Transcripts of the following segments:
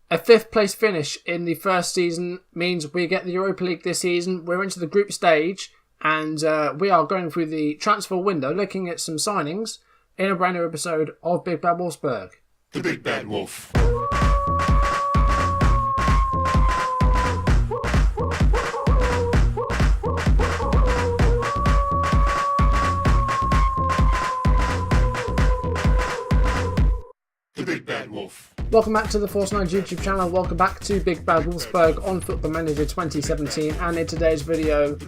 A 5th place finish in the first season means we get the Europa League this season. We're into the group stage, and we are going through the transfer window, looking at some signings in a brand new episode of Big Bad Wolfsburg. The Big Bad Wolf. The Big Bad Wolf. Welcome back to the Force 9 YouTube channel. Welcome back to Big Bad Wolfsburg on Football Manager 2017. And in today's video,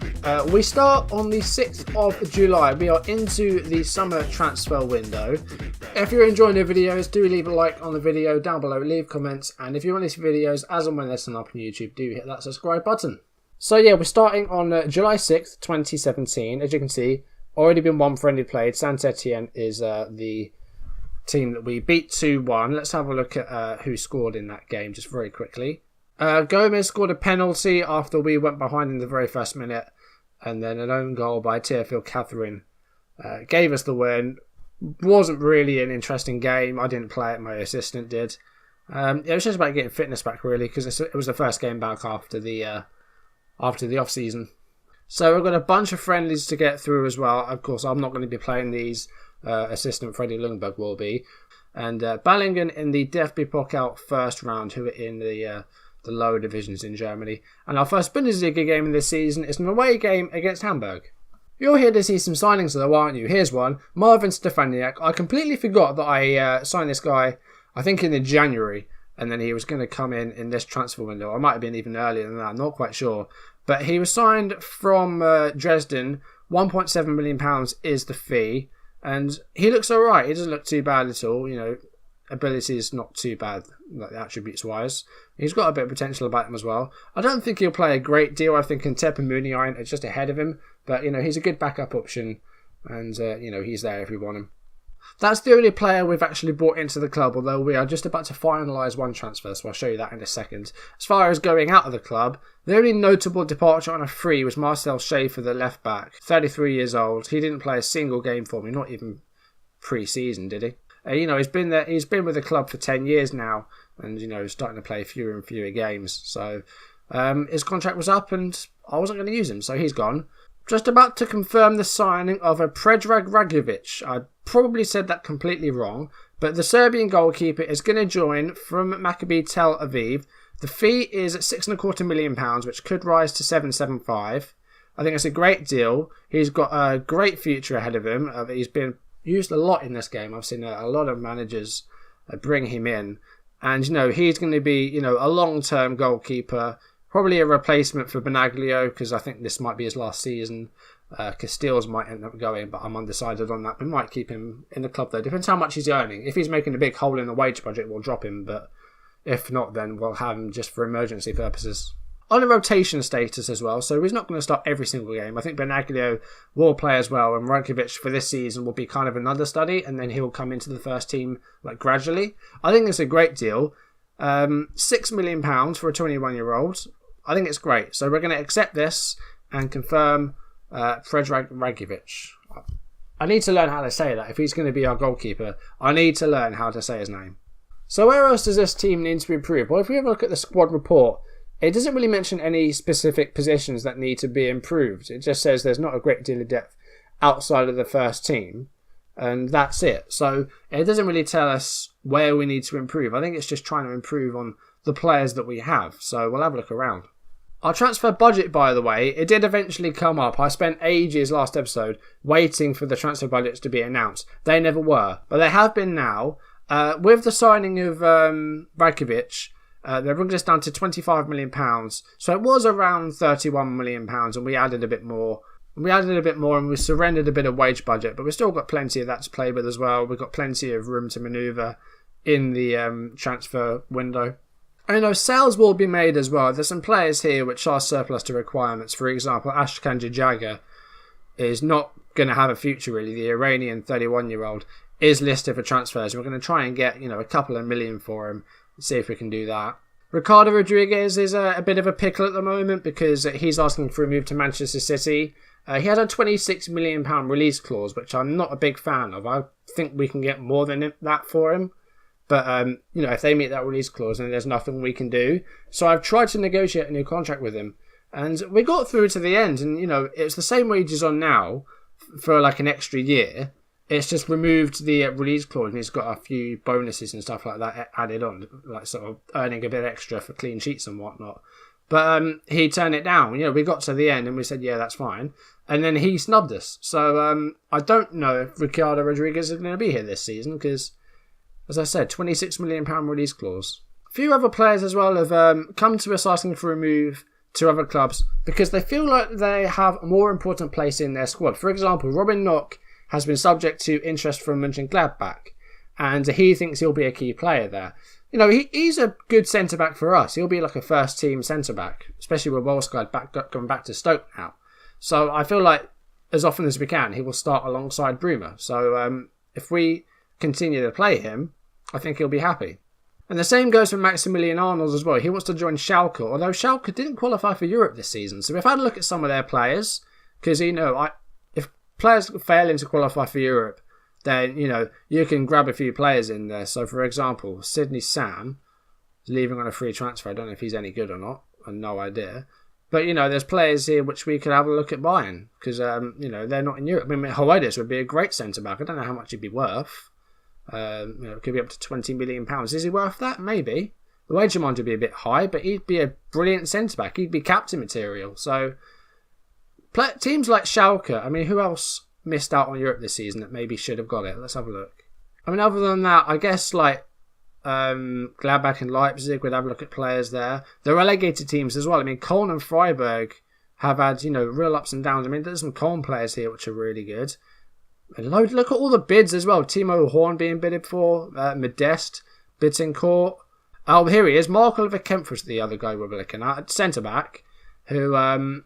we start on the 6th of July. We are into the summer transfer window. If you're enjoying the videos, do leave a like on the video down below, leave comments. And if you want to see videos as and when they're sent up on YouTube, do hit that subscribe button. So yeah, we're starting on July 6th, 2017. As you can see, already been one friendly played. Saint Etienne is the team that we beat 2-1. Let's have a look at who scored in that game just very quickly. Gomez scored a penalty after we went behind in the very first minute, and then an own goal by Teofil Catherine gave us the win. Wasn't really an interesting game. I didn't play it, my assistant did. It was just about getting fitness back really, because it was the first game back after the off season. So we've got a bunch of friendlies to get through as well. Of course, I'm not going to be playing these. Assistant Freddie Lundberg will be, and Ballingen in the DFB Pokal first round, who are in the lower divisions in Germany. And our first Bundesliga game in this season is an away game against Hamburg. You're here to see some signings though, aren't you? Here's one, Marvin Stefaniak. I completely forgot that I signed this guy, I think in January, and then he was going to come in this transfer window. I might have been even earlier than that, I'm not quite sure. But he was signed from Dresden. £1.7 million is the fee. And he looks alright. He doesn't look too bad at all. You know, ability is not too bad, like attributes wise. He's got a bit of potential about him as well. I don't think he'll play a great deal. I think Ntep and Muniain are just ahead of him. But, you know, he's a good backup option. And, you know, he's there if we want him. That's the only player we've actually brought into the club, although we are just about to finalise one transfer, so I'll show you that in a second. As far as going out of the club, the only notable departure on a free was Marcel Schaefer, the left back, 33 years old. He didn't play a single game for me, not even pre-season, did he? You know, he's been there. He's been with the club for 10 years now, and you know, starting to play fewer and fewer games. So his contract was up, and I wasn't going to use him, so he's gone. Just about to confirm the signing of a Predrag Ragovic. I probably said that completely wrong, but the Serbian goalkeeper is going to join from Maccabi Tel Aviv. The fee is £6.25 million, which could rise to 7.75. I think it's a great deal. He's got a great future ahead of him. He's been used a lot in this game. I've seen a lot of managers bring him in, and you know, he's going to be, you know, a long-term goalkeeper. Probably a replacement for Benaglio, because I think this might be his last season. Castiles might end up going, but I'm undecided on that. We might keep him in the club though. Depends how much he's earning. If he's making a big hole in the wage budget, we'll drop him. But if not, then we'll have him just for emergency purposes. On a rotation status as well, so he's not going to start every single game. I think Benaglio will play as well, and Rakovic for this season will be kind of an understudy, and then he'll come into the first team like gradually. I think it's a great deal. £6 million for a 21-year-old. I think it's great. So we're going to accept this and confirm Predrag Ragovic. I need to learn how to say that. If he's going to be our goalkeeper, I need to learn how to say his name. So where else does this team need to be improved? Well, if we have a look at the squad report, it doesn't really mention any specific positions that need to be improved. It just says there's not a great deal of depth outside of the first team. And that's it. So it doesn't really tell us where we need to improve. I think it's just trying to improve on the players that we have. So we'll have a look around. Our transfer budget, by the way, it did eventually come up. I spent ages last episode waiting for the transfer budgets to be announced. They never were, but they have been now. With the signing of Rakovic, they brought us down to £25 million. So it was around £31 million, and we added a bit more. And we surrendered a bit of wage budget, but we've still got plenty of that to play with as well. We've got plenty of room to manoeuvre in the transfer window. And you know, sales will be made as well. There's some players here which are surplus to requirements. For example, Ashkan Jajaga is not going to have a future really. The Iranian 31-year-old is listed for transfers. We're going to try and get, you know, a couple of million for him. See if we can do that. Ricardo Rodriguez is a bit of a pickle at the moment because he's asking for a move to Manchester City. He had a £26 million release clause, which I'm not a big fan of. I think we can get more than that for him. But, if they meet that release clause, then there's nothing we can do. So I've tried to negotiate a new contract with him. And we got through to the end. And, it's the same wages on now for like an extra year. It's just removed the release clause, and he's got a few bonuses and stuff like that added on, like sort of earning a bit extra for clean sheets and whatnot. But he turned it down. We got to the end and we said, yeah, that's fine. And then he snubbed us. So I don't know if Ricardo Rodriguez is going to be here this season because, as I said, £26 million release clause. A few other players as well have come to us asking for a move to other clubs because they feel like they have a more important place in their squad. For example, Robin Knock has been subject to interest from Mönchengladbach, and he thinks he'll be a key player there. He's a good centre-back for us. He'll be like a first-team centre-back, especially with Wolfsburg going back to Stoke now. So I feel like, as often as we can, he will start alongside Bruma. So if we continue to play him, I think he'll be happy. And the same goes for Maximilian Arnold as well. He wants to join Schalke, although Schalke didn't qualify for Europe this season. So we've had a look at some of their players, because, if players failing to qualify for Europe, then, you can grab a few players in there. So, for example, Sydney Sam is leaving on a free transfer. I don't know if he's any good or not. I have no idea. But, there's players here which we could have a look at buying because, they're not in Europe. I mean, Hoedes would be a great centre-back. I don't know how much he'd be worth. It could be up to £20 million. Is he worth that? Maybe. The wage amount would be a bit high, but he'd be a brilliant centre-back. He'd be captain material. So, teams like Schalke, I mean, who else missed out on Europe this season that maybe should have got it? Let's have a look. I mean, other than that, I guess like Gladbach and Leipzig would have a look at players there. The relegated teams as well. I mean, Köln and Freiburg have had, real ups and downs. I mean, there's some Köln players here which are really good. And look at all the bids as well. Timo Horn being bidded for, Modeste, Bittencourt. Oh, here he is. Mark Oliver Kempf was the other guy we were looking at. Centre-back, who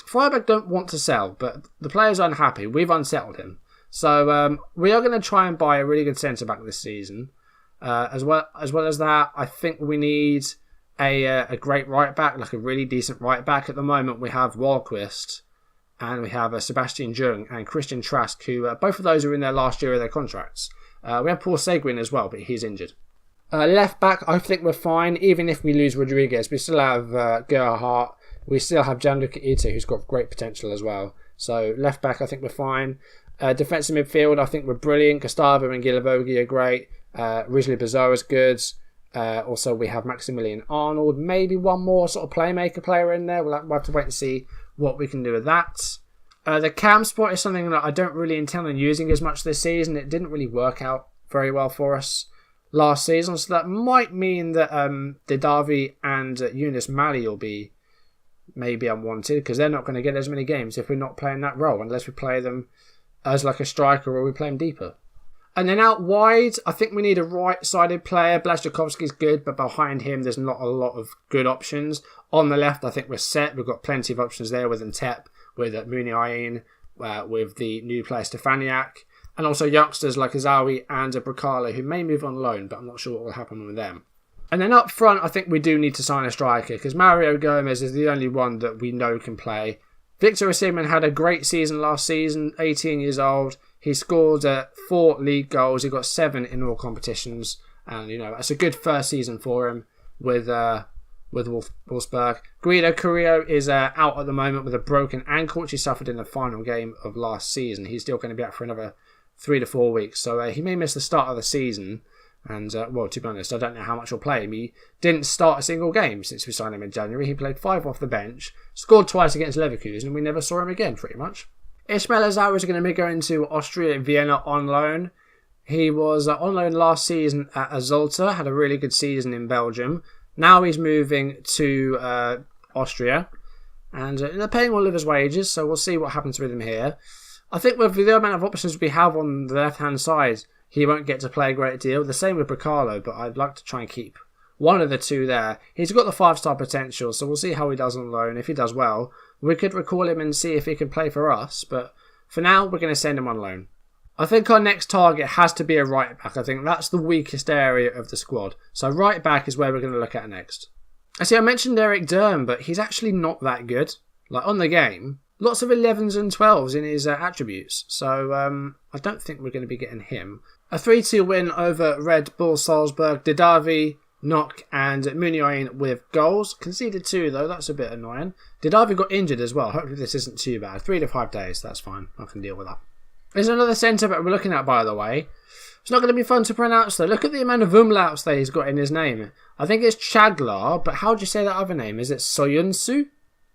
Freiburg don't want to sell, but the player's unhappy. We've unsettled him. So we are going to try and buy a really good centre-back this season. As well as that, I think we need a great right-back, like a really decent right-back. At the moment, we have Wahlquist, and we have Sebastian Jung and Christian Trask, who both of those are in their last year of their contracts. We have Paul Seguin as well, but he's injured. Left back, I think we're fine, even if we lose Rodriguez. We still have Gerhardt. We still have Gianluca Ito, who's got great potential as well. So left back, I think we're fine. Defensive midfield, I think we're brilliant. Gustavo and Guilavogui are great. Rizli Bazar is good. Also, we have Maximilian Arnold. Maybe one more sort of playmaker player in there. We'll have to wait and see what we can do with that. The cam spot is something that I don't really intend on using as much this season. It didn't really work out very well for us last season, so that might mean that Didavi and Yunus Mali will be maybe unwanted because they're not going to get as many games if we're not playing that role unless we play them as like a striker or we play them deeper. And then out wide, I think we need a right-sided player. Blazjakovsky's good, but behind him, there's not a lot of good options. On the left, I think we're set. We've got plenty of options there with Ntep, with Muniain, with the new player Stefaniak, and also youngsters like Azawi and Bracala, who may move on loan, but I'm not sure what will happen with them. And then up front, I think we do need to sign a striker, because Mario Gomez is the only one that we know can play. Victor Osimhen had a great season last season, 18 years old. He scored 4 league goals. He got 7 in all competitions. And, it's a good first season for him with Wolfsburg. Guido Carrillo is out at the moment with a broken ankle, which he suffered in the final game of last season. He's still going to be out for another 3 to 4 weeks. So he may miss the start of the season. And, to be honest, I don't know how much he'll play. He didn't start a single game since we signed him in January. He played 5 off the bench, scored twice against Leverkusen, and we never saw him again, pretty much. Ismail Azar is going to be going to Austria Vienna on loan. He was on loan last season at Azulta, had a really good season in Belgium. Now he's moving to Austria, and they're paying all of his wages, so we'll see what happens with him here. I think with the amount of options we have on the left-hand side, he won't get to play a great deal. The same with Bracalo, but I'd like to try and keep one of the two there. He's got the 5-star potential, so we'll see how he does on loan. If he does well, we could recall him and see if he can play for us, but for now, we're going to send him on loan. I think our next target has to be a right back. I think that's the weakest area of the squad. So right back is where we're going to look at next. I mentioned Eric Durm, but he's actually not that good. Like on the game, lots of 11s and 12s in his attributes. So I don't think we're going to be getting him. A 3-2 win over Red Bull Salzburg. Didavi, Knock and Muniain with goals. Conceded 2 though, that's a bit annoying. Didavi got injured as well. Hopefully this isn't too bad. 3 to 5 days, that's fine. I can deal with that. There's another centre back we're looking at, by the way. It's not going to be fun to pronounce though. Look at the amount of umlauts that he's got in his name. I think it's Chaglar, but how do you say that other name? Is it Soyuncu?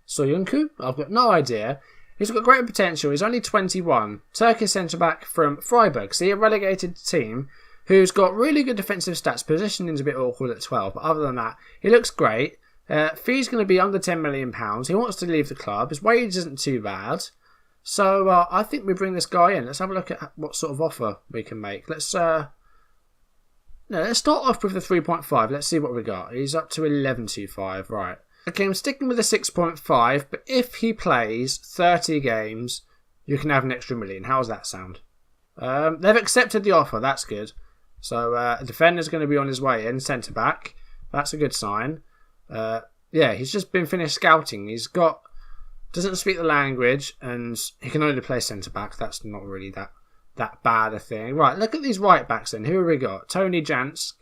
Soyuncu? I've got no idea. He's got great potential. He's only 21. Turkish centre-back from Freiburg. See, a relegated team who's got really good defensive stats. Positioning's a bit awkward at 12, but other than that, he looks great. Fee's going to be under £10 million. He wants to leave the club. His wage isn't too bad. So I think we bring this guy in. Let's have a look at what sort of offer we can make. Let's start off with the 3.5. Let's see what we got. He's up to 11.25. Right. Okay, I'm sticking with the 6.5, but if he plays 30 games, you can have an extra million. How does that sound? They've accepted the offer. That's good. So a defender's going to be on his way in, centre back. That's a good sign. Yeah, he's just been finished scouting. Doesn't speak the language, and he can only play centre back. That's not really that bad a thing. Right, look at these right backs then. Who have we got? Tony Jansk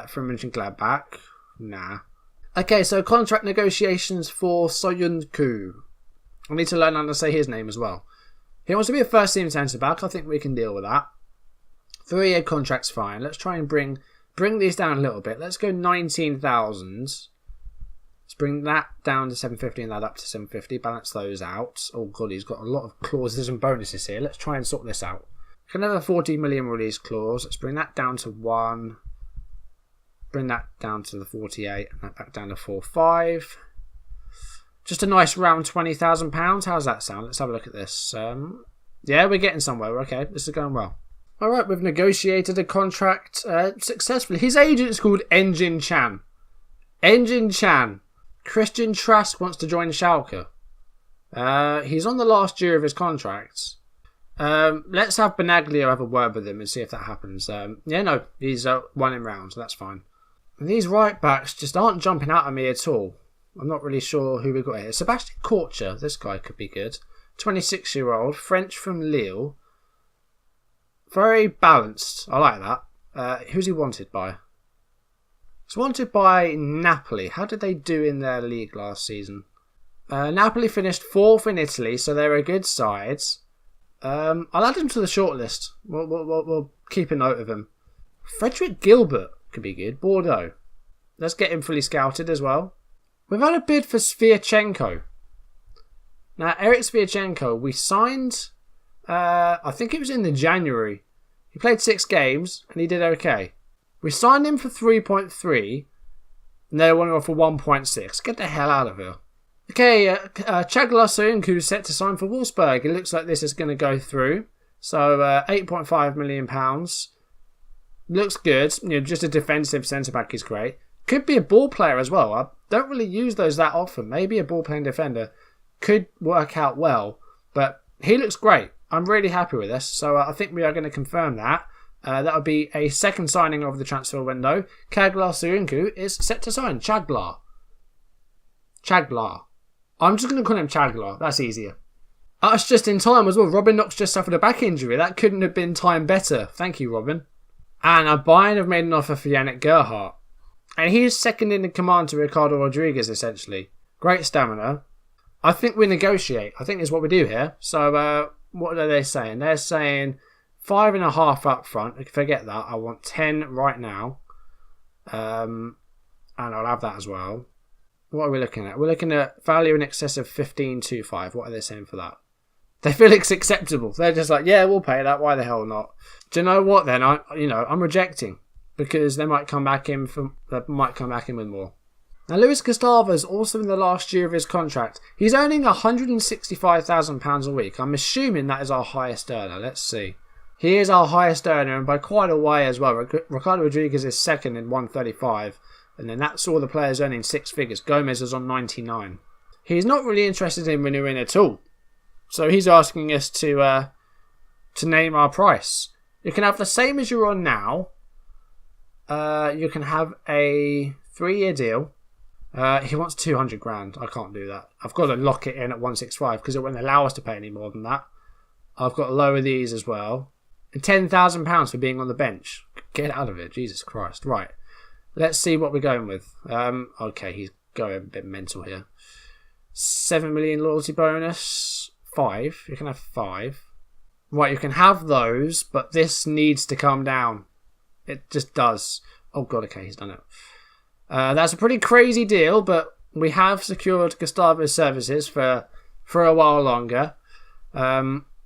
from Mönchengladbach. Nah. Okay, so contract negotiations for Soyuncu. I need to learn how to say his name as well. He wants to be a first team centre back. I think we can deal with that. 3-year contract's fine. Let's try and bring these down a little bit. Let's go 19,000. Let's bring that down to 750 and that up to 750. Balance those out. Oh god, he's got a lot of clauses and bonuses here. Let's try and sort this out. Can have a 40 million release clause. Let's bring that down to 1. Bring that down to the 48 and that back down to 45. Just a nice round £20,000. How's that sound? Let's have a look at this. Yeah, we're getting somewhere. Okay, this is going well. All right, we've negotiated a contract successfully. His agent is called Engin Chan. Engin Chan. Christian Trask wants to join Schalke. He's on the last year of his contract. Let's have Benaglio have a word with him and see if that happens. Yeah, no, he's one in round, so that's fine. These right backs just aren't jumping out at me at all. I'm not really sure who we've got here. Sebastian Korcher, this guy could be good. 26-year-old, French from Lille. Very balanced. I like that. Who's he wanted by? He's wanted by Napoli. How did they do in their league last season? Napoli finished 4th in Italy, so they're a good side. I'll add him to the shortlist. We'll keep a note of him. Frederick Gilbert could be good. Bordeaux. Let's get him fully scouted as well. We've had a bid for Sviatchenko. Now, Eric Sviatchenko, we signed, I think it was in the January. He played 6 games and he did okay. We signed him for 3.3 and they want to offer 1.6. Get the hell out of here. Okay, Chaglar Soyuncu is set to sign for Wolfsburg. It looks like this is going to go through. So, £8.5 million. Looks good. You know, just a defensive centre-back is great. Could be a ball player as well. I don't really use those that often. Maybe a ball-playing defender could work out well. But he looks great. I'm really happy with this. So, I think we are going to confirm that. That would be a second signing of the transfer window. Chaglar Soyuncu is set to sign. Chaglar. I'm just going to call him Chaglar. That's easier. That's just in time as well. Robin Knox just suffered a back injury. That couldn't have been timed better. Thank you, Robin. And Bayern have made an offer for Yannick Gerhardt. And he is second in command to Ricardo Rodriguez, essentially. Great stamina. I think we negotiate. I think is what we do here. So, what are they saying? They're saying 5.5 up front. Forget that. I want 10 right now. And I'll have that as well. What are we looking at? We're looking at value in excess of 15.25. What are they saying for that? They feel it's acceptable. They're just like, yeah, we'll pay that. Why the hell not? Do you know what then? I'm rejecting because they might come back in with more. Now, Luis Gustavo's also in the last year of his contract. He's earning £165,000 a week. I'm assuming that is our highest earner. Let's see. He is our highest earner and by quite a way as well. Ricardo Rodriguez is second in 135. And then that's all the players earning 6 figures. Gomez is on 99. He's not really interested in renewing at all. So he's asking us to name our price. You can have the same as you're on now. You can have a 3-year deal. He wants 200 grand. I can't do that. I've got to lock it in at 165 because it won't allow us to pay any more than that. I've got to lower these as well. And £10,000 for being on the bench. Get out of it, Jesus Christ. Right. Let's see what we're going with. Okay, he's going a bit mental here. 7 million loyalty bonus. 5. You can have 5. Right, you can have those, but this needs to come down. It just does. Oh god, okay, he's done it. That's a pretty crazy deal, but we have secured Gustavo's services for a while longer.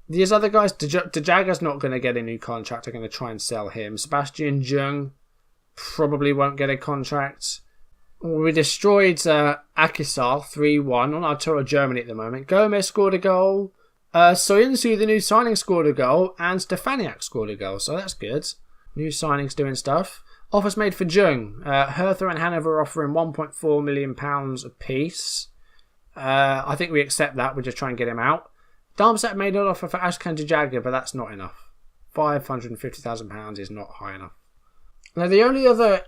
These other guys, Dejaga's not going to get a new contract. I'm going to try and sell him. Sebastian Jung probably won't get a contract. We destroyed Akisar 3-1 on our tour of Germany at the moment. Gomez scored a goal. Soyuncu, the new signing, scored a goal. And Stefaniak scored a goal, so that's good. New signings doing stuff. Offers made for Jung. Hertha and Hanover are offering £1.4 million apiece. I think we accept that. We'll just try and get him out. Darmstadt made an offer for Ashkan Dejaga, but that's not enough. £550,000 is not high enough. Now, the only other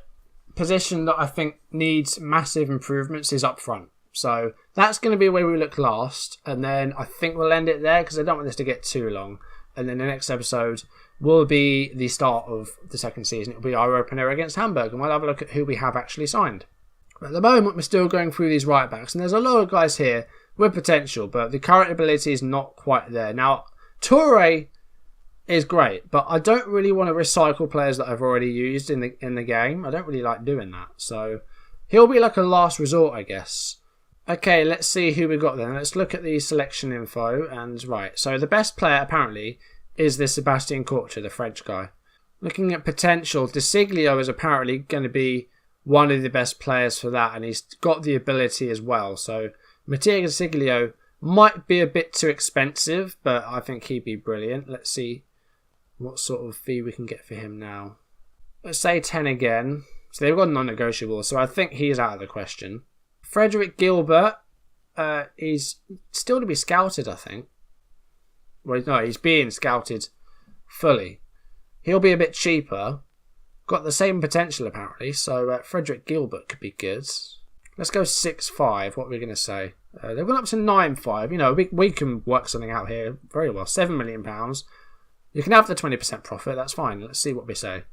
position that I think needs massive improvements is up front. So that's going to be where we look last. And then I think we'll end it there because I don't want this to get too long. And then the next episode will be the start of the second season. It'll be our opener against Hamburg. And we'll have a look at who we have actually signed. But at the moment, we're still going through these right backs. And there's a lot of guys here with potential. But the current ability is not quite there. Now, Toure is great, but I don't really want to recycle players that I've already used in the game. I don't really like doing that. So he'll be like a last resort, I guess. Okay, let's see who we got then. Let's look at the selection info. And right, so the best player apparently is this Sebastian Korcher, the French guy. Looking at potential, De Siglio is apparently going to be one of the best players for that, and he's got the ability as well. So Matteo De Siglio might be a bit too expensive, but I think he'd be brilliant. Let's see what sort of fee we can get for him now. Let's say 10 again. So they've got non-negotiable, so I think he is out of the question. Frederick Gilbert is still to be scouted, I think. Well, no, he's being scouted fully. He'll be a bit cheaper. Got the same potential, apparently, so Frederick Gilbert could be good. Let's go 6.5. What are we going to say? They've gone up to 9.5. You know, we can work something out here very well. £7 million. You can have the 20% profit, that's fine. Let's see what we say.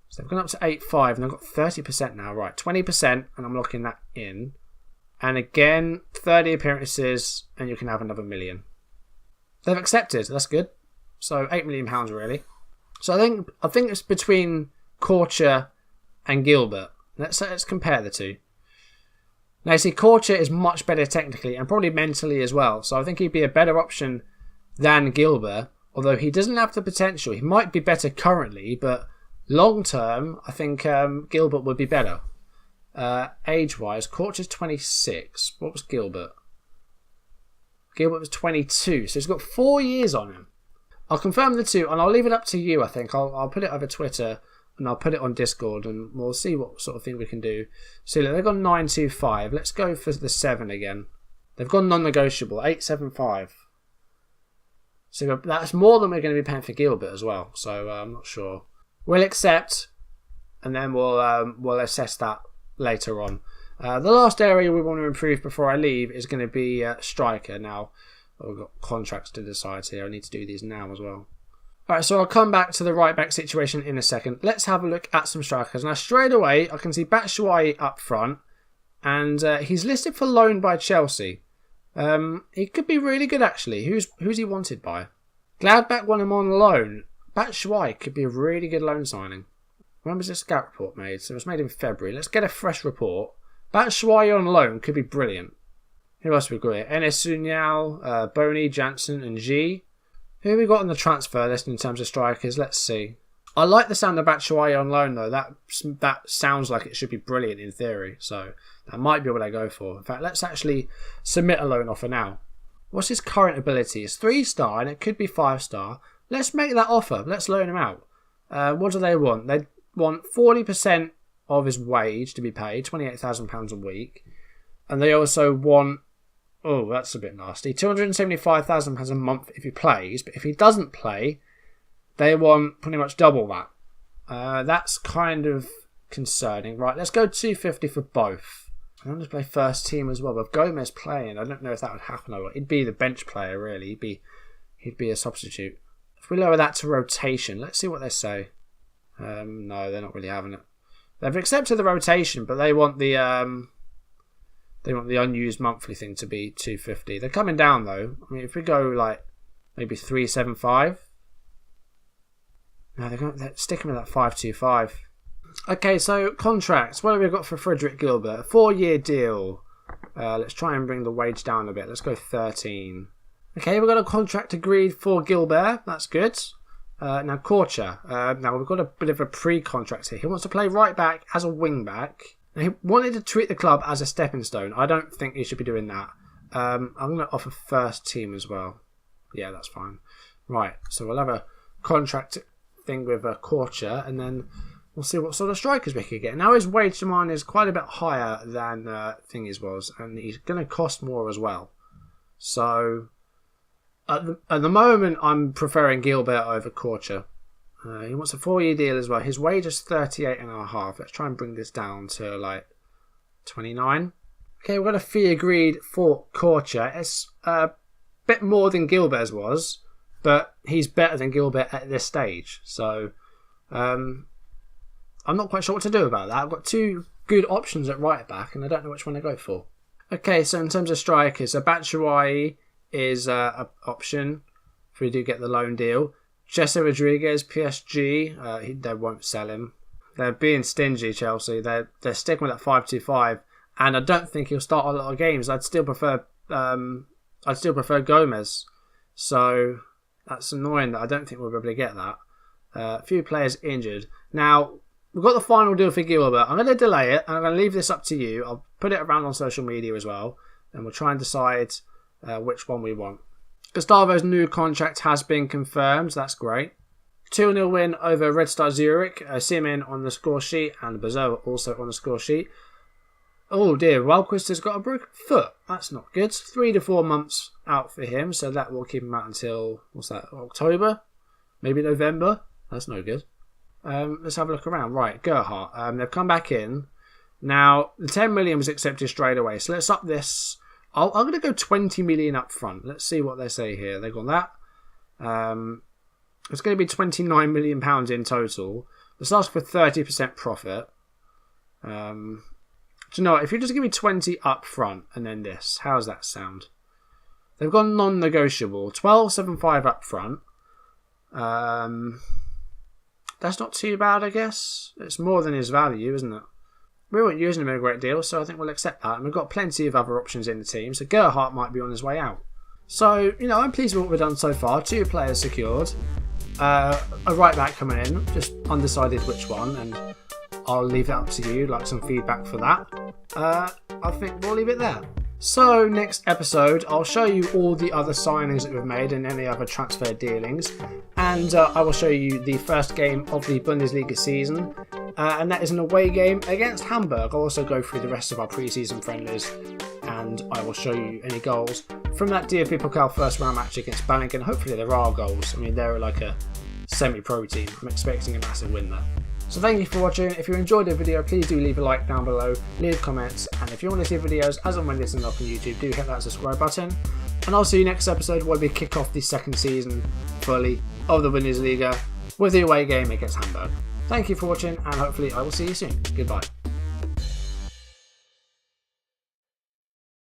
So they've gone up to 8.5 and they've got 30% now. Right, 20%, and I'm locking that in. And again, 30 appearances, and you can have another £1 million. They've accepted, that's good. So £8 million really. So I think it's between Korcher and Gilbert. Let's compare the two. Now you see, Korcher is much better technically and probably mentally as well. So I think he'd be a better option than Gilbert. Although he doesn't have the potential. He might be better currently, but long term, I think Gilbert would be better. Age-wise, Korcher's 26. What was Gilbert? Gilbert was 22, so he's got 4 years on him. I'll confirm the two, and I'll leave it up to you, I think. I'll put it over Twitter, and I'll put it on Discord, and we'll see what sort of thing we can do. So they've gone 9.25. Let's go for the 7 again. They've gone non-negotiable, 8.75. So that's more than we're going to be paying for Gilbert as well. So I'm not sure. We'll accept, and then we'll assess that later on. The last area we want to improve before I leave is going to be striker. Now, we've got contracts to decide here. I need to do these now as well. Alright, so I'll come back to the right back situation in a second. Let's have a look at some strikers. Now, straight away, I can see Batshuayi up front, and he's listed for loan by Chelsea. He could be really good, actually. Who's he wanted by? Gladbach want him on loan. Batshuayi could be a really good loan signing. When was this scout report made? So it was made in February. Let's get a fresh report. Batshuayi on loan could be brilliant. Who else have we got here? Enes Sunyal, Boni, Janssen, and G. Who have we got on the transfer list in terms of strikers? Let's see. I like the sound of Batshuayi on loan, though. That sounds like it should be brilliant in theory. So that might be what I go for. In fact, let's actually submit a loan offer now. What's his current ability? It's 3-star, and it could be 5-star. Let's make that offer. Let's loan him out. What do they want? They want 40% of his wage to be paid, £28,000 a week. And they also want, oh, that's a bit nasty, £275,000 a month if he plays. But if he doesn't play, they want pretty much double that. That's kind of concerning. Right, let's go 250 for both. I want to play first team as well. With Gomez playing, I don't know if that would happen or what. He'd be the bench player, really. He'd be a substitute. If we lower that to rotation, let's see what they say. No, they're not really having it. They've accepted the rotation, but they want the unused monthly thing to be 250. They're coming down though. I mean, if we go like maybe 375. No, they're sticking with that 525. Okay, so contracts. What have we got for Frederick Gilbert? A 4-year deal. Let's try and bring the wage down a bit. Let's go 13. Okay, we've got a contract agreed for Gilbert. That's good. Now Korcha. Now we've got a bit of a pre-contract here. He wants to play right back as a wing back. Now, he wanted to treat the club as a stepping stone. I don't think he should be doing that. I'm going to offer first team as well. Yeah, that's fine. Right, so we'll have a contract thing with a Korcha, and then we'll see what sort of strikers we could get. Now his wage demand is quite a bit higher than Thingy's was, and he's going to cost more as well. So at the moment, I'm preferring Gilbert over Korcha. He wants a 4-year deal as well. His wage is 38.5. Let's try and bring this down to like 29. Okay, we've got a fee agreed for Korcha. It's a bit more than Gilbert's was, but he's better than Gilbert at this stage. So I'm not quite sure what to do about that. I've got 2 good options at right back, and I don't know which one to go for. Okay, so in terms of strikers, Batshuayi is an option if we do get the loan deal. Jesse Rodriguez, PSG, they won't sell him. They're being stingy, Chelsea. They're sticking with that 525, and I don't think he'll start a lot of games. I'd still prefer Gomez. So that's annoying that I don't think we'll be able to get that. A few players injured. Now, we've got the final deal for Gilbert. I'm going to delay it, and I'm going to leave this up to you. I'll put it around on social media as well, and we'll try and decide which one we want. Gustavo's new contract has been confirmed. That's great. 2-0 win over Red Star Zurich. Simen on the score sheet, and Bazoa also on the score sheet. Oh dear, Wildquist has got a broken foot. That's not good. 3 to 4 months out for him, so that will keep him out until, what's that, October? Maybe November? That's no good. Let's have a look around. Right, Gerhardt. They've come back in. Now, the 10 million was accepted straight away, so let's up this. I'm going to go 20 million up front. Let's see what they say here. They've got that. It's going to be £29 million in total. Let's ask for 30% profit. Do you know what? If you just give me 20 up front and then this, how does that sound? They've gone non-negotiable. 12.75 up front. That's not too bad, I guess. It's more than his value, isn't it? We weren't using him in a great deal, so I think we'll accept that. And we've got plenty of other options in the team, so Gerhardt might be on his way out. So, I'm pleased with what we've done so far. 2 players secured. A right back coming in, just undecided which one, and I'll leave that up to you, like some feedback for that. I think we'll leave it there. So, next episode, I'll show you all the other signings that we've made and any other transfer dealings. And I will show you the first game of the Bundesliga season. And that is an away game against Hamburg. I'll also go through the rest of our pre-season friendlies. And I will show you any goals from that DFB Pokal first round match against Ballingen. Hopefully there are goals. I mean, they're like a semi-pro team. I'm expecting a massive win there. So thank you for watching. If you enjoyed the video, please do leave a like down below, leave comments, and if you want to see videos as and when this is up on YouTube, do hit that subscribe button. And I'll see you next episode where we kick off the second season fully of the Bundesliga with the away game against Hamburg. Thank you for watching, and hopefully I will see you soon. Goodbye.